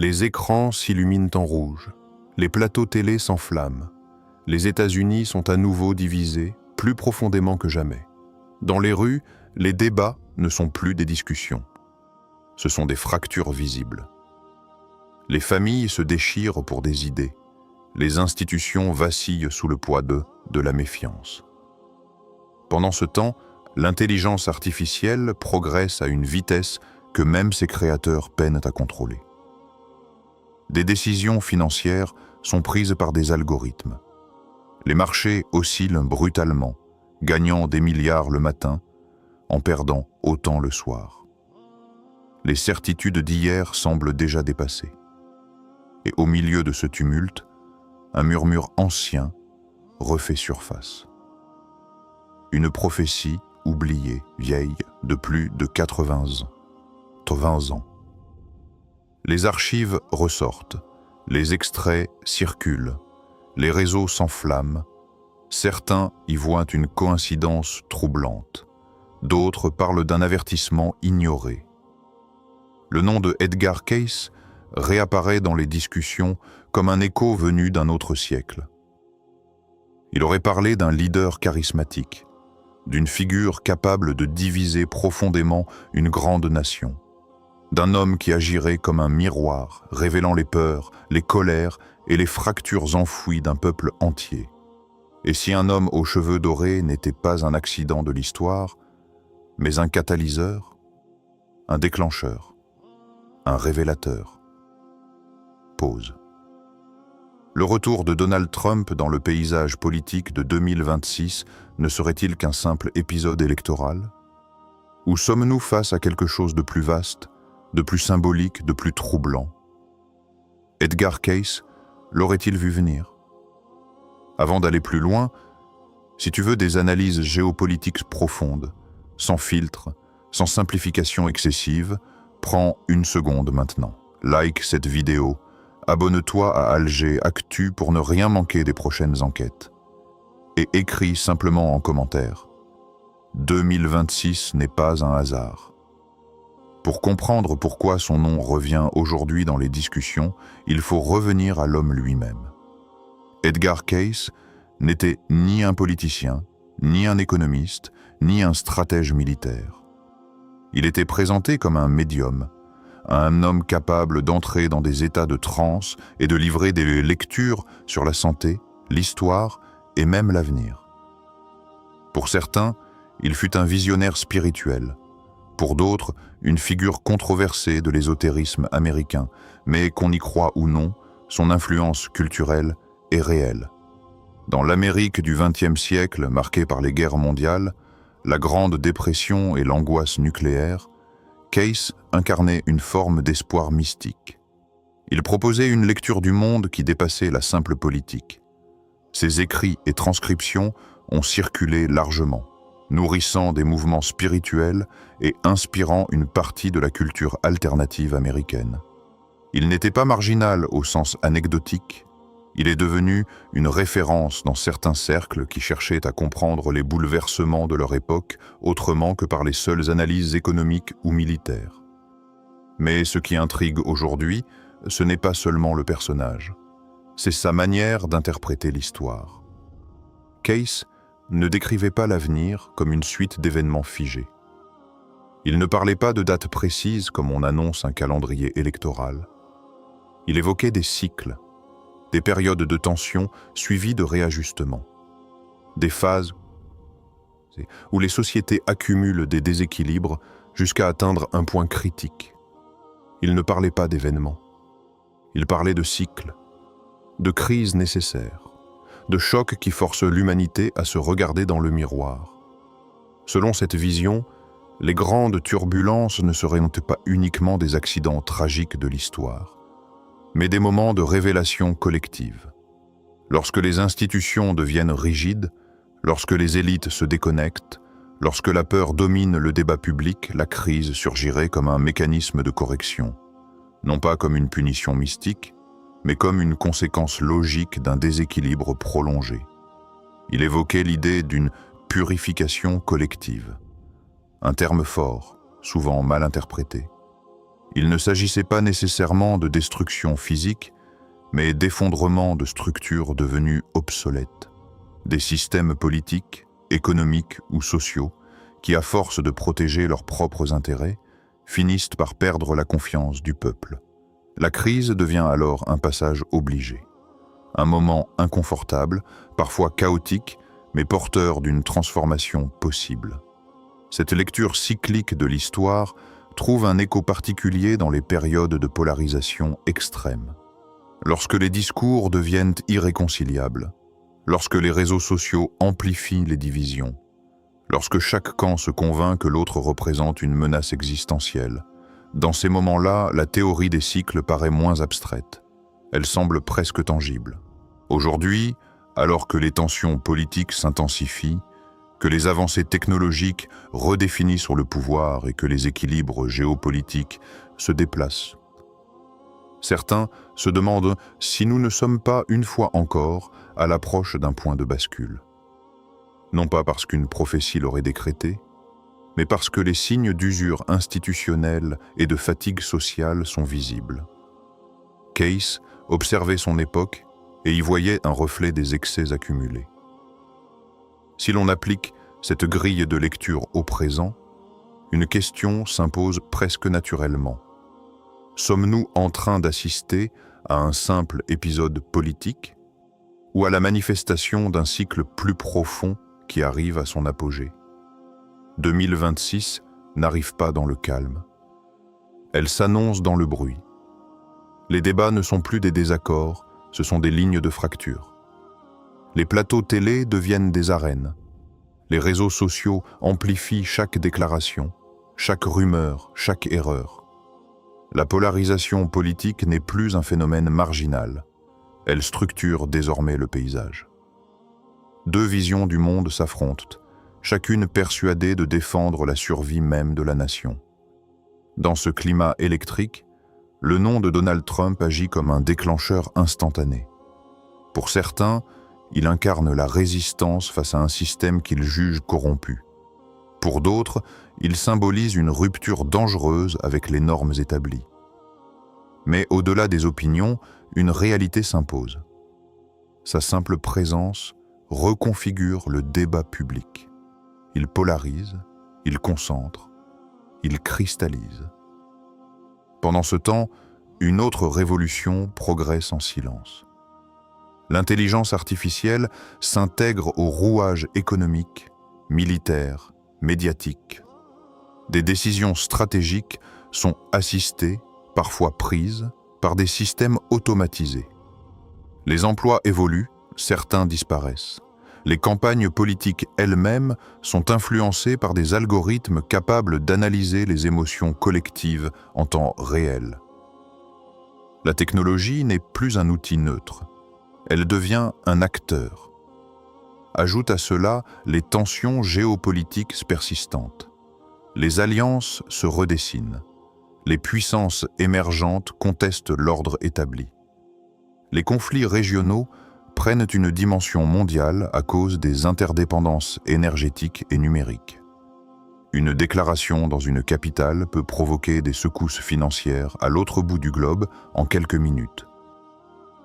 Les écrans s'illuminent en rouge, les plateaux télé s'enflamment, les États-Unis sont à nouveau divisés, plus profondément que jamais. Dans les rues, les débats ne sont plus des discussions. Ce sont des fractures visibles. Les familles se déchirent pour des idées. Les institutions vacillent sous le poids de la méfiance. Pendant ce temps, l'intelligence artificielle progresse à une vitesse que même ses créateurs peinent à contrôler. Des décisions financières sont prises par des algorithmes. Les marchés oscillent brutalement, gagnant des milliards le matin, en perdant autant le soir. Les certitudes d'hier semblent déjà dépassées. Et au milieu de ce tumulte, un murmure ancien refait surface. Une prophétie oubliée, vieille, de plus de 80 ans. Les archives ressortent, les extraits circulent, les réseaux s'enflamment, certains y voient une coïncidence troublante, d'autres parlent d'un avertissement ignoré. Le nom de Edgar Cayce réapparaît dans les discussions comme un écho venu d'un autre siècle. Il aurait parlé d'un leader charismatique, d'une figure capable de diviser profondément une grande nation, d'un homme qui agirait comme un miroir, révélant les peurs, les colères et les fractures enfouies d'un peuple entier. Et si un homme aux cheveux dorés n'était pas un accident de l'histoire, mais un catalyseur, un déclencheur, un révélateur. Pause. Le retour de Donald Trump dans le paysage politique de 2026 ne serait-il qu'un simple épisode électoral? Ou sommes-nous face à quelque chose de plus vaste, de plus symbolique, de plus troublant? Edgar Cayce l'aurait-il vu venir? Avant d'aller plus loin, si tu veux des analyses géopolitiques profondes, sans filtre, sans simplification excessive, prends une seconde maintenant. Like cette vidéo, abonne-toi à Alger Actu pour ne rien manquer des prochaines enquêtes. Et écris simplement en commentaire. 2026 n'est pas un hasard. Pour comprendre pourquoi son nom revient aujourd'hui dans les discussions, il faut revenir à l'homme lui-même. Edgar Cayce n'était ni un politicien, ni un économiste, ni un stratège militaire. Il était présenté comme un médium, un homme capable d'entrer dans des états de transe et de livrer des lectures sur la santé, l'histoire et même l'avenir. Pour certains, il fut un visionnaire spirituel. Pour d'autres, une figure controversée de l'ésotérisme américain, mais qu'on y croit ou non, son influence culturelle est réelle. Dans l'Amérique du XXe siècle, marquée par les guerres mondiales, la Grande Dépression et l'angoisse nucléaire, Cayce incarnait une forme d'espoir mystique. Il proposait une lecture du monde qui dépassait la simple politique. Ses écrits et transcriptions ont circulé largement, nourrissant des mouvements spirituels et inspirant une partie de la culture alternative américaine. Il n'était pas marginal au sens anecdotique. Il est devenu une référence dans certains cercles qui cherchaient à comprendre les bouleversements de leur époque autrement que par les seules analyses économiques ou militaires. Mais ce qui intrigue aujourd'hui, ce n'est pas seulement le personnage, c'est sa manière d'interpréter l'histoire. Cayce ne décrivait pas l'avenir comme une suite d'événements figés. Il ne parlait pas de dates précises comme on annonce un calendrier électoral. Il évoquait des cycles, des périodes de tension suivies de réajustements, des phases où les sociétés accumulent des déséquilibres jusqu'à atteindre un point critique. Il ne parlait pas d'événements, il parlait de cycles, de crises nécessaires, de chocs qui forcent l'humanité à se regarder dans le miroir. Selon cette vision, les grandes turbulences ne seraient pas uniquement des accidents tragiques de l'histoire, mais des moments de révélation collective. Lorsque les institutions deviennent rigides, lorsque les élites se déconnectent, lorsque la peur domine le débat public, la crise surgirait comme un mécanisme de correction, non pas comme une punition mystique, mais comme une conséquence logique d'un déséquilibre prolongé. Il évoquait l'idée d'une purification collective, un terme fort, souvent mal interprété. Il ne s'agissait pas nécessairement de destruction physique, mais d'effondrement de structures devenues obsolètes, des systèmes politiques, économiques ou sociaux qui, à force de protéger leurs propres intérêts, finissent par perdre la confiance du peuple. La crise devient alors un passage obligé, un moment inconfortable, parfois chaotique, mais porteur d'une transformation possible. Cette lecture cyclique de l'histoire trouve un écho particulier dans les périodes de polarisation extrême. Lorsque les discours deviennent irréconciliables, lorsque les réseaux sociaux amplifient les divisions, lorsque chaque camp se convainc que l'autre représente une menace existentielle, dans ces moments-là, la théorie des cycles paraît moins abstraite. Elle semble presque tangible. Aujourd'hui, alors que les tensions politiques s'intensifient, que les avancées technologiques redéfinissent le pouvoir et que les équilibres géopolitiques se déplacent, certains se demandent si nous ne sommes pas une fois encore à l'approche d'un point de bascule. Non pas parce qu'une prophétie l'aurait décrété, mais parce que les signes d'usure institutionnelle et de fatigue sociale sont visibles. Case observait son époque et y voyait un reflet des excès accumulés. Si l'on applique cette grille de lecture au présent, une question s'impose presque naturellement. Sommes-nous en train d'assister à un simple épisode politique ou à la manifestation d'un cycle plus profond qui arrive à son apogée? 2026 n'arrive pas dans le calme. Elle s'annonce dans le bruit. Les débats ne sont plus des désaccords, ce sont des lignes de fracture. Les plateaux télé deviennent des arènes. Les réseaux sociaux amplifient chaque déclaration, chaque rumeur, chaque erreur. La polarisation politique n'est plus un phénomène marginal. Elle structure désormais le paysage. Deux visions du monde s'affrontent, chacune persuadée de défendre la survie même de la nation. Dans ce climat électrique, le nom de Donald Trump agit comme un déclencheur instantané. Pour certains, il incarne la résistance face à un système qu'ils jugent corrompu. Pour d'autres, il symbolise une rupture dangereuse avec les normes établies. Mais au-delà des opinions, une réalité s'impose. Sa simple présence reconfigure le débat public. Il polarise, il concentre, il cristallise. Pendant ce temps, une autre révolution progresse en silence. L'intelligence artificielle s'intègre au rouage économique, militaire, médiatique. Des décisions stratégiques sont assistées, parfois prises, par des systèmes automatisés. Les emplois évoluent, certains disparaissent. Les campagnes politiques elles-mêmes sont influencées par des algorithmes capables d'analyser les émotions collectives en temps réel. La technologie n'est plus un outil neutre. Elle devient un acteur. Ajoute à cela les tensions géopolitiques persistantes. Les alliances se redessinent. Les puissances émergentes contestent l'ordre établi. Les conflits régionaux prennent une dimension mondiale à cause des interdépendances énergétiques et numériques. Une déclaration dans une capitale peut provoquer des secousses financières à l'autre bout du globe en quelques minutes.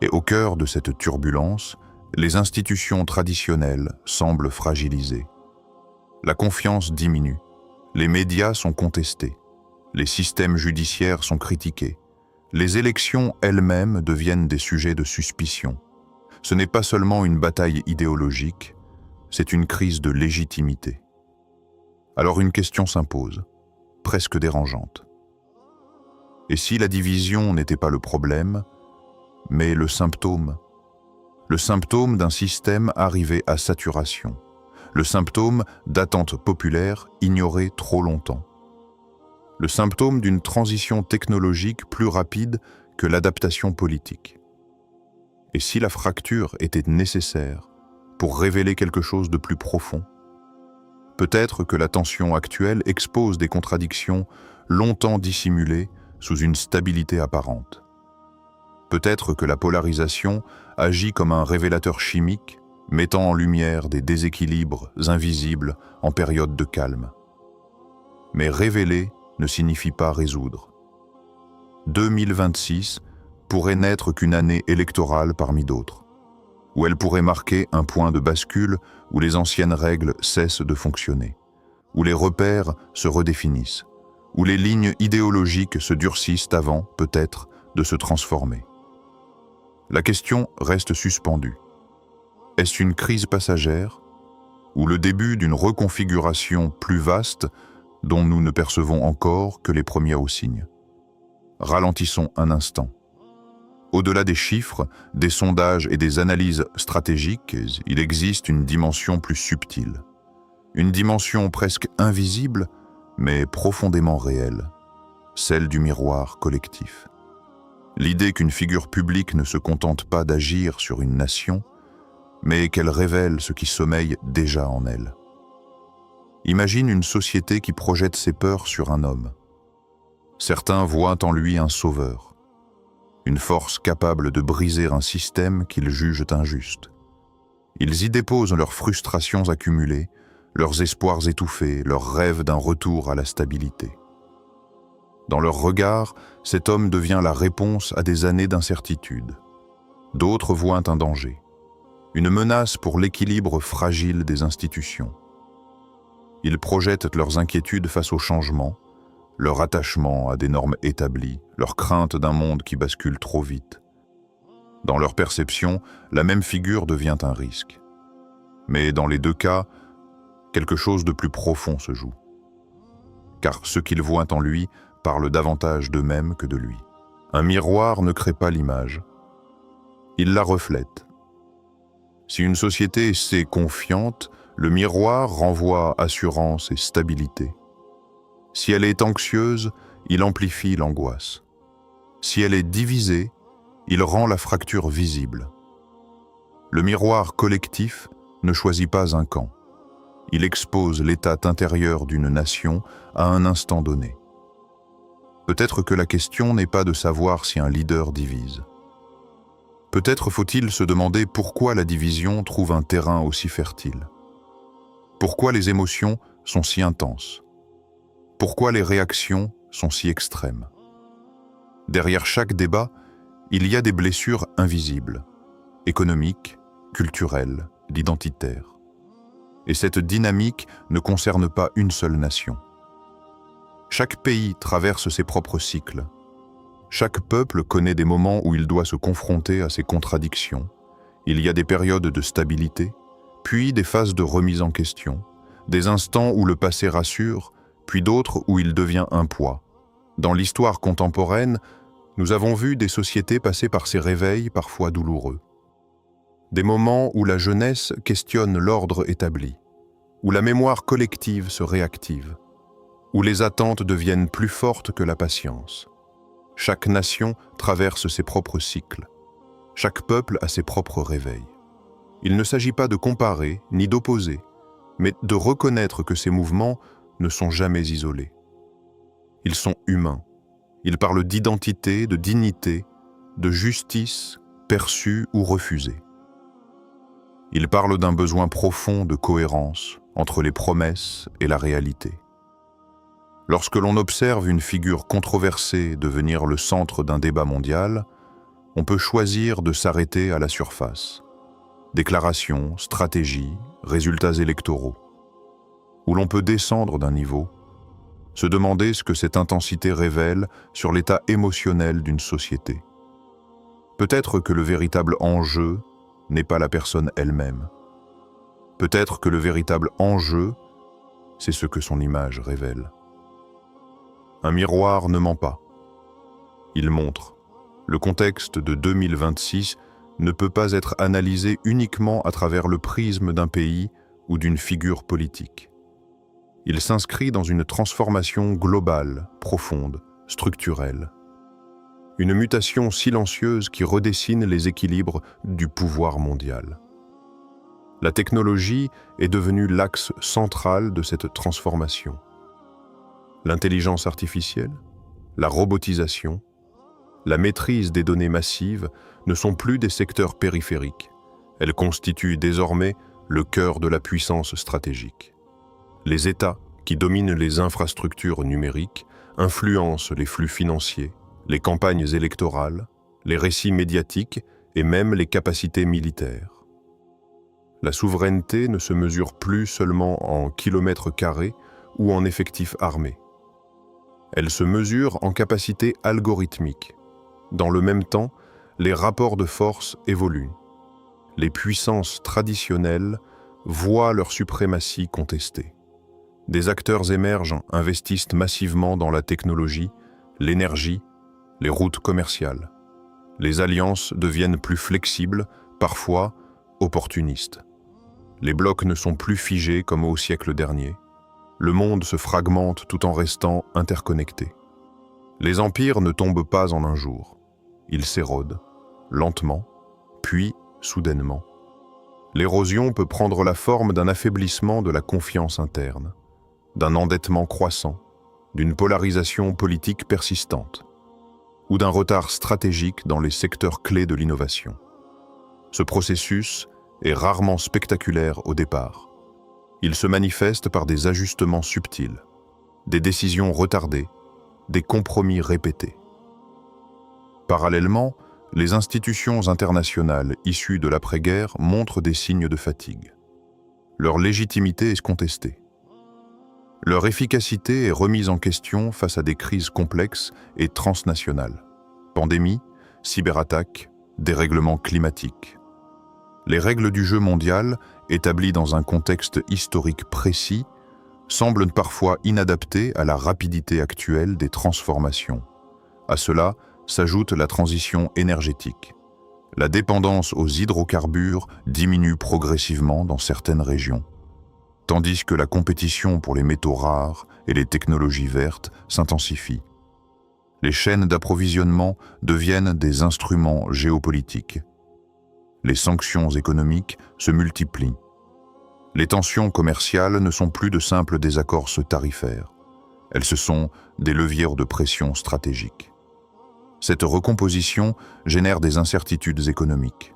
Et au cœur de cette turbulence, les institutions traditionnelles semblent fragilisées. La confiance diminue, les médias sont contestés, les systèmes judiciaires sont critiqués, les élections elles-mêmes deviennent des sujets de suspicion. Ce n'est pas seulement une bataille idéologique, c'est une crise de légitimité. Alors une question s'impose, presque dérangeante. Et si la division n'était pas le problème, mais le symptôme d'un système arrivé à saturation, le symptôme d'attentes populaires ignorées trop longtemps, le symptôme d'une transition technologique plus rapide que l'adaptation politique. Et si la fracture était nécessaire pour révéler quelque chose de plus profond, peut-être que la tension actuelle expose des contradictions longtemps dissimulées sous une stabilité apparente. Peut-être que la polarisation agit comme un révélateur chimique, mettant en lumière des déséquilibres invisibles en période de calme. Mais révéler ne signifie pas résoudre. 2026 pourrait n'être qu'une année électorale parmi d'autres, où elle pourrait marquer un point de bascule où les anciennes règles cessent de fonctionner, où les repères se redéfinissent, où les lignes idéologiques se durcissent avant, peut-être, de se transformer. La question reste suspendue. Est-ce une crise passagère ou le début d'une reconfiguration plus vaste dont nous ne percevons encore que les premiers signes? Ralentissons un instant. Au-delà des chiffres, des sondages et des analyses stratégiques, il existe une dimension plus subtile. Une dimension presque invisible, mais profondément réelle, celle du miroir collectif. L'idée qu'une figure publique ne se contente pas d'agir sur une nation, mais qu'elle révèle ce qui sommeille déjà en elle. Imagine une société qui projette ses peurs sur un homme. Certains voient en lui un sauveur, une force capable de briser un système qu'ils jugent injuste. Ils y déposent leurs frustrations accumulées, leurs espoirs étouffés, leurs rêves d'un retour à la stabilité. Dans leur regard, cet homme devient la réponse à des années d'incertitude. D'autres voient un danger, une menace pour l'équilibre fragile des institutions. Ils projettent leurs inquiétudes face au changement, leur attachement à des normes établies, leur crainte d'un monde qui bascule trop vite. Dans leur perception, la même figure devient un risque. Mais dans les deux cas, quelque chose de plus profond se joue. Car ce qu'ils voient en lui parle davantage d'eux-mêmes que de lui. Un miroir ne crée pas l'image, il la reflète. Si une société est confiante, le miroir renvoie assurance et stabilité. Si elle est anxieuse, il amplifie l'angoisse. Si elle est divisée, il rend la fracture visible. Le miroir collectif ne choisit pas un camp. Il expose l'état intérieur d'une nation à un instant donné. Peut-être que la question n'est pas de savoir si un leader divise. Peut-être faut-il se demander pourquoi la division trouve un terrain aussi fertile. Pourquoi les émotions sont si intenses? Pourquoi les réactions sont si extrêmes? Derrière chaque débat, il y a des blessures invisibles, économiques, culturelles, identitaires. Et cette dynamique ne concerne pas une seule nation. Chaque pays traverse ses propres cycles. Chaque peuple connaît des moments où il doit se confronter à ses contradictions. Il y a des périodes de stabilité, puis des phases de remise en question, des instants où le passé rassure, puis d'autres où il devient un poids. Dans l'histoire contemporaine, nous avons vu des sociétés passer par ces réveils parfois douloureux. Des moments où la jeunesse questionne l'ordre établi, où la mémoire collective se réactive, où les attentes deviennent plus fortes que la patience. Chaque nation traverse ses propres cycles. Chaque peuple a ses propres réveils. Il ne s'agit pas de comparer ni d'opposer, mais de reconnaître que ces mouvements ne sont jamais isolés. Ils sont humains. Ils parlent d'identité, de dignité, de justice, perçue ou refusée. Ils parlent d'un besoin profond de cohérence entre les promesses et la réalité. Lorsque l'on observe une figure controversée devenir le centre d'un débat mondial, on peut choisir de s'arrêter à la surface. Déclarations, stratégies, résultats électoraux. Ou l'on peut descendre d'un niveau, se demander ce que cette intensité révèle sur l'état émotionnel d'une société. Peut-être que le véritable enjeu n'est pas la personne elle-même. Peut-être que le véritable enjeu, c'est ce que son image révèle. Un miroir ne ment pas. Il montre. Le contexte de 2026 ne peut pas être analysé uniquement à travers le prisme d'un pays ou d'une figure politique. Il s'inscrit dans une transformation globale, profonde, structurelle. Une mutation silencieuse qui redessine les équilibres du pouvoir mondial. La technologie est devenue l'axe central de cette transformation. L'intelligence artificielle, la robotisation, la maîtrise des données massives ne sont plus des secteurs périphériques. Elles constituent désormais le cœur de la puissance stratégique. Les États, qui dominent les infrastructures numériques, influencent les flux financiers, les campagnes électorales, les récits médiatiques et même les capacités militaires. La souveraineté ne se mesure plus seulement en kilomètres carrés ou en effectifs armés. Elle se mesure en capacité algorithmique. Dans le même temps, les rapports de force évoluent. Les puissances traditionnelles voient leur suprématie contestée. Des acteurs émergents investissent massivement dans la technologie, l'énergie, les routes commerciales. Les alliances deviennent plus flexibles, parfois opportunistes. Les blocs ne sont plus figés comme au siècle dernier. Le monde se fragmente tout en restant interconnecté. Les empires ne tombent pas en un jour. Ils s'érodent, lentement, puis soudainement. L'érosion peut prendre la forme d'un affaiblissement de la confiance interne, d'un endettement croissant, d'une polarisation politique persistante, ou d'un retard stratégique dans les secteurs clés de l'innovation. Ce processus est rarement spectaculaire au départ. Il se manifeste par des ajustements subtils, des décisions retardées, des compromis répétés. Parallèlement, les institutions internationales issues de l'après-guerre montrent des signes de fatigue. Leur légitimité est contestée. Leur efficacité est remise en question face à des crises complexes et transnationales. Pandémies, cyberattaques, dérèglements climatiques. Les règles du jeu mondial, établies dans un contexte historique précis, semblent parfois inadaptées à la rapidité actuelle des transformations. À cela s'ajoute la transition énergétique. La dépendance aux hydrocarbures diminue progressivement dans certaines régions, tandis que la compétition pour les métaux rares et les technologies vertes s'intensifie. Les chaînes d'approvisionnement deviennent des instruments géopolitiques. Les sanctions économiques se multiplient. Les tensions commerciales ne sont plus de simples désaccords tarifaires. Elles se sont des leviers de pression stratégique. Cette recomposition génère des incertitudes économiques.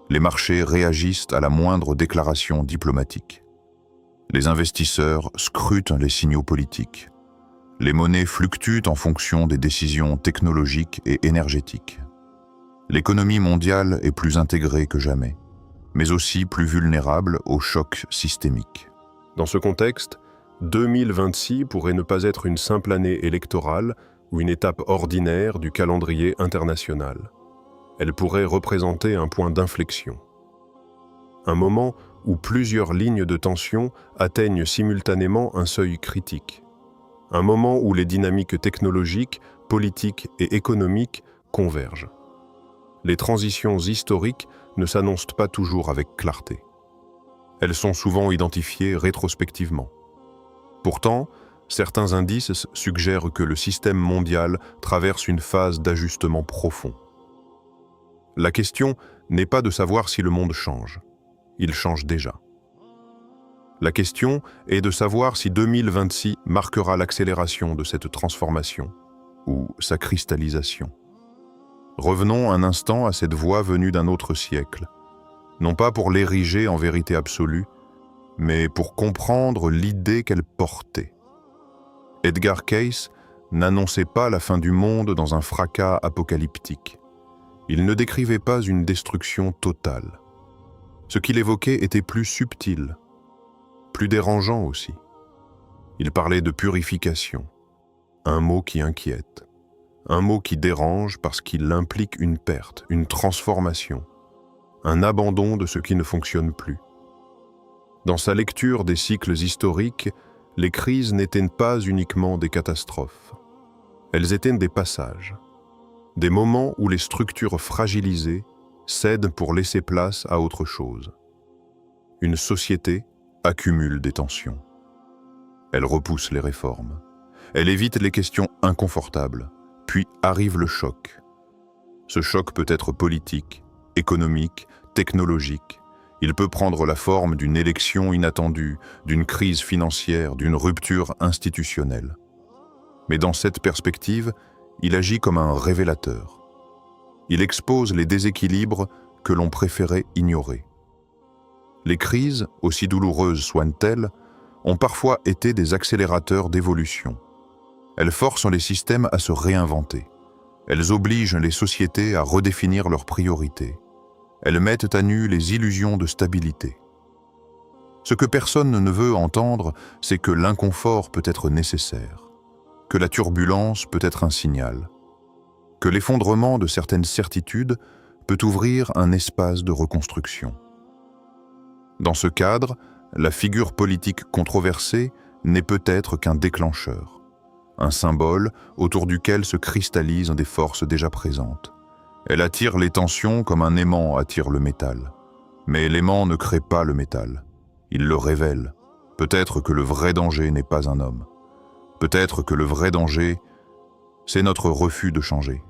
Les marchés réagissent à la moindre déclaration diplomatique. Les investisseurs scrutent les signaux politiques. Les monnaies fluctuent en fonction des décisions technologiques et énergétiques. L'économie mondiale est plus intégrée que jamais, mais aussi plus vulnérable aux chocs systémiques. Dans ce contexte, 2026 pourrait ne pas être une simple année électorale ou une étape ordinaire du calendrier international. Elle pourrait représenter un point d'inflexion. Un moment où plusieurs lignes de tension atteignent simultanément un seuil critique. Un moment où les dynamiques technologiques, politiques et économiques convergent. Les transitions historiques ne s'annoncent pas toujours avec clarté. Elles sont souvent identifiées rétrospectivement. Pourtant, certains indices suggèrent que le système mondial traverse une phase d'ajustement profond. La question n'est pas de savoir si le monde change. Il change déjà. La question est de savoir si 2026 marquera l'accélération de cette transformation ou sa cristallisation. Revenons un instant à cette voie venue d'un autre siècle, non pas pour l'ériger en vérité absolue, mais pour comprendre l'idée qu'elle portait. Edgar Cayce n'annonçait pas la fin du monde dans un fracas apocalyptique. Il ne décrivait pas une destruction totale. Ce qu'il évoquait était plus subtil, plus dérangeant aussi. Il parlait de purification, un mot qui inquiète, un mot qui dérange parce qu'il implique une perte, une transformation, un abandon de ce qui ne fonctionne plus. Dans sa lecture des cycles historiques, les crises n'étaient pas uniquement des catastrophes. Elles étaient des passages, des moments où les structures fragilisées cèdent pour laisser place à autre chose. Une société accumule des tensions. Elle repousse les réformes. Elle évite les questions inconfortables. Puis arrive le choc. Ce choc peut être politique, économique, technologique. Il peut prendre la forme d'une élection inattendue, d'une crise financière, d'une rupture institutionnelle. Mais dans cette perspective, il agit comme un révélateur. Il expose les déséquilibres que l'on préférait ignorer. Les crises, aussi douloureuses soient-elles, ont parfois été des accélérateurs d'évolution. Elles forcent les systèmes à se réinventer, Elles obligent les sociétés à redéfinir leurs priorités. Elles mettent à nu les illusions de stabilité. Ce que personne ne veut entendre, c'est que l'inconfort peut être nécessaire, que la turbulence peut être un signal, que l'effondrement de certaines certitudes peut ouvrir un espace de reconstruction. Dans ce cadre, la figure politique controversée n'est peut-être qu'un déclencheur, un symbole autour duquel se cristallisent des forces déjà présentes. Elle attire les tensions comme un aimant attire le métal. Mais l'aimant ne crée pas le métal. Il le révèle. Peut-être que le vrai danger n'est pas un homme. Peut-être que le vrai danger, c'est notre refus de changer.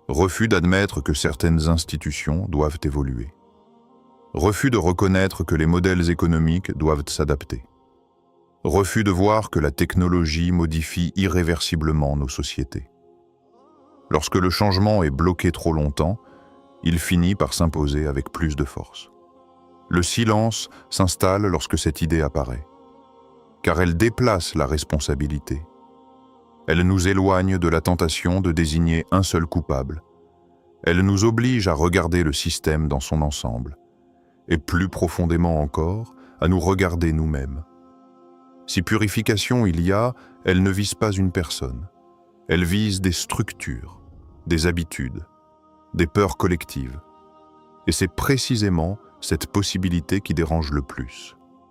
Refus d'admettre que certaines institutions doivent évoluer. Refus de reconnaître que les modèles économiques doivent s'adapter. Refus de voir que la technologie modifie irréversiblement nos sociétés. Lorsque le changement est bloqué trop longtemps, il finit par s'imposer avec plus de force. Le silence s'installe lorsque cette idée apparaît, car elle déplace la responsabilité. Elle nous éloigne de la tentation de désigner un seul coupable. Elle nous oblige à regarder le système dans son ensemble, et plus profondément encore, à nous regarder nous-mêmes. Si purification il y a, elle ne vise pas une personne. Elle vise des structures, des habitudes, des peurs collectives. Et c'est précisément cette possibilité qui dérange le plus.